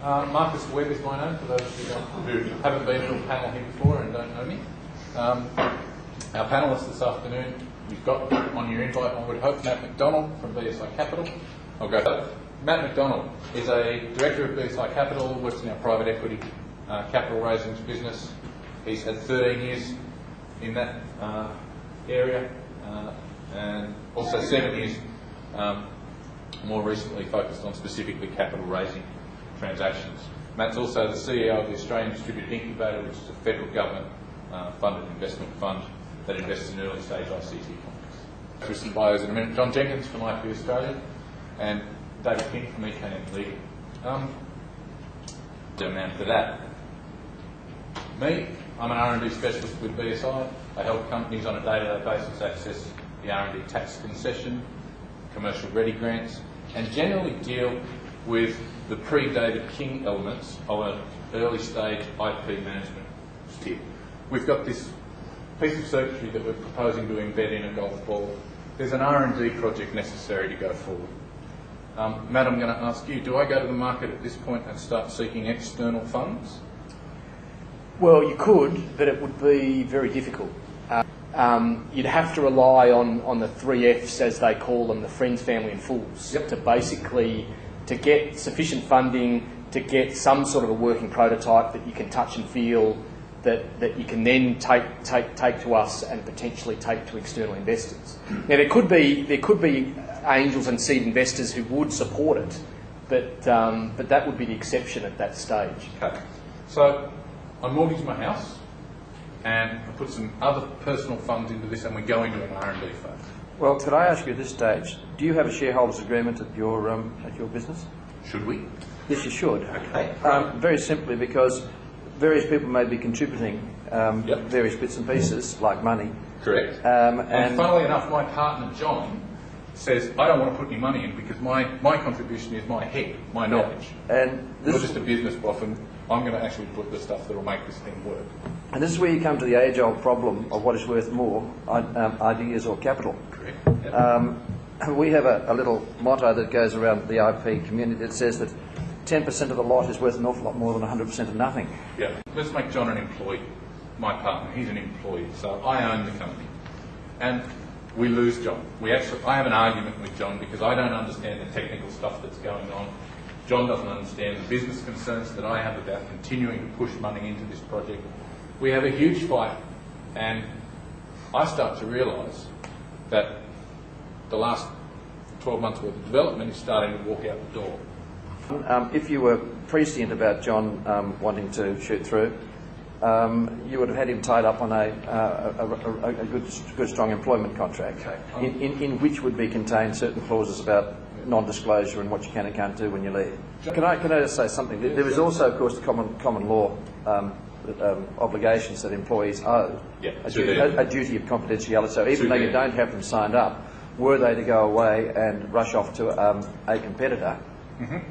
Marcus Webb is my name, for those of you who haven't been to a panel here before and don't know me. Our panellists this afternoon, you've got on your invite, I would hope, Matt McDonald from BSI Capital. I'll go to Matt McDonald is a director of BSI Capital, works in our private equity capital raisings business. He's had 13 years in that area and also 7 years more recently focused on specifically capital raising transactions. Matt's also the CEO of the Australian Distributed Incubator, which is a federal government funded investment fund that invests in early stage ICT companies. Through some bios in a minute. John Jenkins from IP Australia and David King from EKN Legal. Down for that. Me, I'm an R&D specialist with BSI. I help companies on a day-to-day basis access the R&D tax concession, commercial ready grants, and generally deal with the pre-David King elements of an early stage IP management tip. We've got this piece of circuitry that we're proposing to embed in a golf ball. There's an R&D project necessary to go forward. Matt, I'm going to ask you, do I go to the market at this point and start seeking external funds? Well, you could, but it would be very difficult. You'd have to rely on the 3 Fs, as they call them, the friends, family and fools, Yep. to basically to get sufficient funding, to get some sort of a working prototype that you can touch and feel, that you can then take to us and potentially take to external investors. Now there could be angels and seed investors who would support it, but that would be the exception at that stage. Okay. So I mortgage my house and I put some other personal funds into this and we go into an R&D fund. Well, could I ask you at this stage, do you have a shareholders agreement at your business? Should we? Yes, you should. Okay. Very simply because various people may be contributing various bits and pieces, like money. Correct. And funnily enough, my partner John says, I don't want to put any money in because my contribution is my head, my knowledge. And You're this just a business boss and I'm going to actually put the stuff that will make this thing work. And this is where you come to the age-old problem of what is worth more, ideas or capital. Correct. Yep. We have a little motto that goes around the IP community that says that 10% of the lot is worth an awful lot more than 100% of nothing. Yeah. Let's make John an employee. My partner, he's an employee, so I own the company. And we lose John. I have an argument with John because I don't understand the technical stuff that's going on. John doesn't understand the business concerns that I have about continuing to push money into this project. We have a huge fight, and I start to realise that the last 12 months worth of development is starting to walk out the door. If you were prescient about John wanting to shoot through, you would have had him tied up on a good strong employment contract, in which would be contained certain clauses about non-disclosure and what you can and can't do when you leave. Can I just say something? There is also, of course, the common law obligations that employees owe, a duty of confidentiality. So even though you don't have them signed up, were they to go away and rush off to a competitor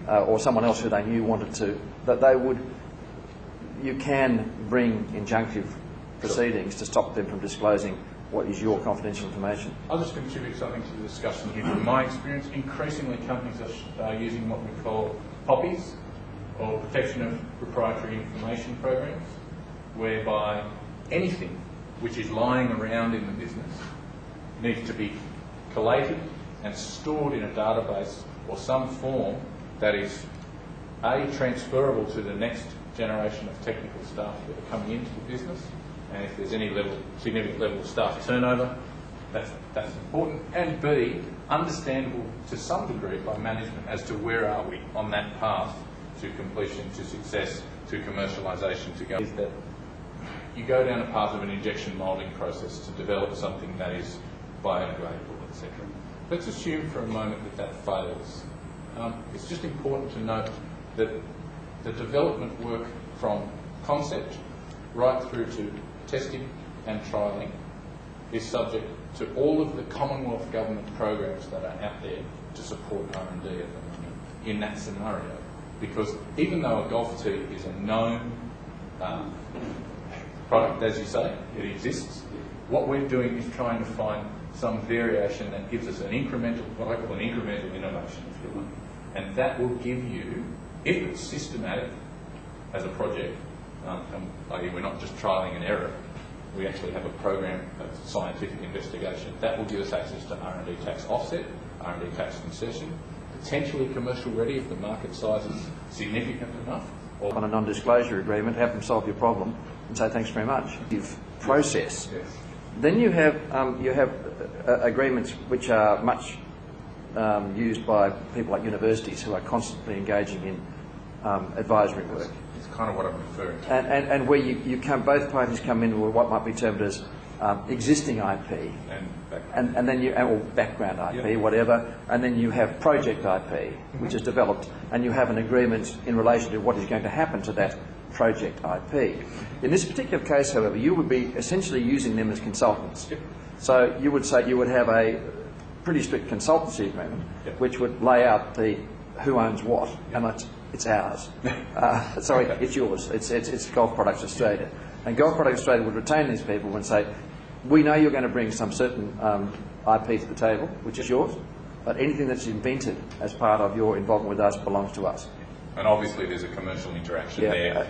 or someone else who they knew wanted to, that they would, you can bring injunctive proceedings to stop them from disclosing what is your confidential information. I'll just contribute something to the discussion here. From my experience, increasingly companies are using what we call POPIs, or Protection of Proprietary Information Programs, whereby anything which is lying around in the business needs to be collated and stored in a database or some form that is A, transferable to the next generation of technical staff that are coming into the business, and if there's any significant level of staff turnover, that's important, and B, understandable to some degree by management as to where are we on that path to completion, to success, to commercialisation, to go. Is that you go down a path of an injection moulding process to develop something that is biodegradable, etc. Let's assume for a moment that fails. It's just important to note that the development work from concept right through to testing and trialling is subject to all of the Commonwealth government programs that are out there to support R&D at the moment in that scenario. Because even though a golf tee is a known product, as you say, it exists, what we're doing is trying to find some variation that gives us an incremental, what I call an incremental innovation, if you like. And that will give you If it's systematic as a project, and we're not just trialling and error, we actually have a program of scientific investigation, that will give us access to R&D tax offset, R&D tax concession, potentially commercial ready if the market size is significant enough. Or on a non-disclosure agreement, have them solve your problem and say thanks very much. Process. Yes. Then you have agreements which are much used by people like universities who are constantly engaging in advisory work. It's kind of what I'm referring to. And where both parties come in with what might be termed as existing IP, and then or background IP, whatever, and then you have project IP, which is developed, and you have an agreement in relation to what is going to happen to that project IP. In this particular case, however, you would be essentially using them as consultants. Yep. So you would say you would have a pretty strict consultancy agreement, which would lay out the who owns what, and it's ours. Sorry, it's yours. It's Golf Products Australia. And Golf Products Australia would retain these people and say, we know you're going to bring some certain IP to the table, which is yours, but anything that's invented as part of your involvement with us belongs to us. And obviously there's a commercial interaction there.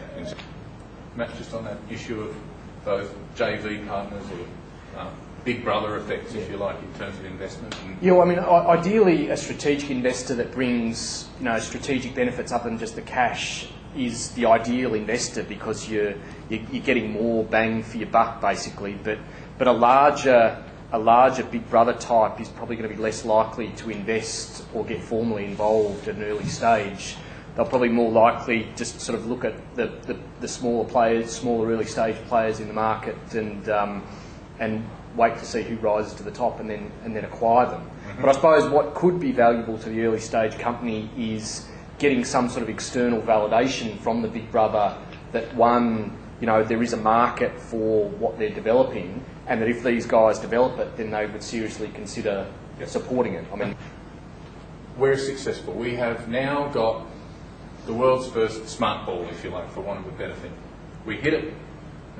Matt, just on that issue of those JV partners or big brother effects, if you like, in terms of investment. Yeah, I mean, ideally, a strategic investor that brings strategic benefits other than just the cash is the ideal investor, because you're getting more bang for your buck, basically. But a larger big brother type is probably going to be less likely to invest or get formally involved at an early stage. They'll probably more likely just sort of look at the smaller players, smaller early stage players in the market, and wait to see who rises to the top and then acquire them. Mm-hmm. But I suppose what could be valuable to the early stage company is getting some sort of external validation from the big brother that there is a market for what they're developing, and that if these guys develop it, then they would seriously consider supporting it. I mean, we're successful. We have now got the world's first smart ball, if you like, for want of a better thing. We hit it,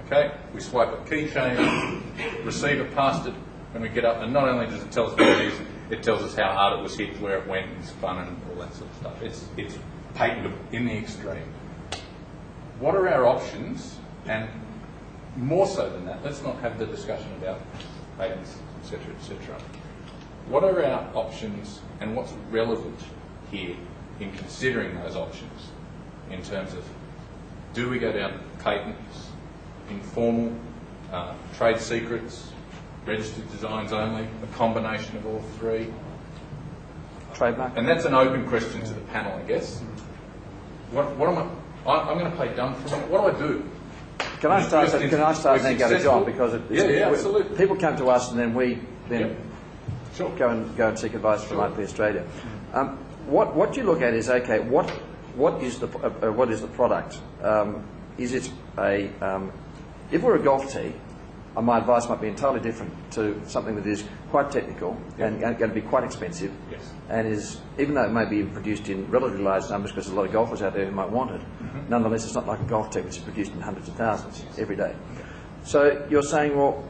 okay? We swipe a keychain, receiver passed it, and we get up, and not only does it tell us what it is, it tells us how hard it was hit, where it went, and spun, and all that sort of stuff. It's patentable in the extreme. What are our options? And more so than that, let's not have the discussion about patents, etc., etc. What are our options, and what's relevant here in considering those options in terms of, do we go down patents, informal, trade secrets, registered designs only, a combination of all three? Trademark. And that's an open question to the panel, I guess. What am I'm going to play dumb for a minute. What do I do? Can I start and then go to John? Because absolutely. People come to us and then we Sure. go and seek advice from IP Australia. What you look at is, okay, what is the product? Is it if we're a golf tee, my advice might be entirely different to something that is quite technical and going to be quite expensive, and is, even though it may be produced in relatively large numbers because there's a lot of golfers out there who might want it, nonetheless it's not like a golf tee which is produced in hundreds of thousands every day. So you're saying, well,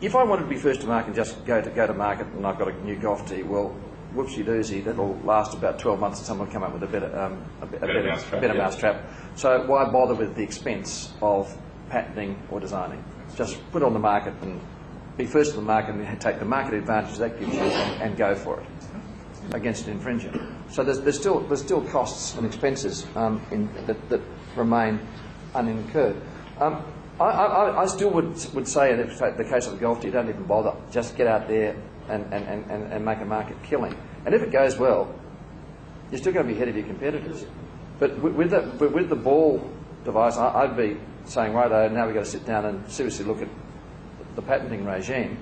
if I wanted to be first to market and just go to market and I've got a new golf tee, well, whoopsie-doozy, that'll last about 12 months and someone will come up with a better mousetrap. So why bother with the expense of patenting or designing? Just put it on the market and be first to the market and take the market advantage that gives you and go for it against an infringer. So there's still costs and expenses that remain unincurred. I still would say, in the case of the golf tee, don't even bother. Just get out there and make a market killing. And if it goes well, you're still going to be ahead of your competitors. But with the ball device, I'd be saying, righto, now we've got to sit down and seriously look at the patenting regime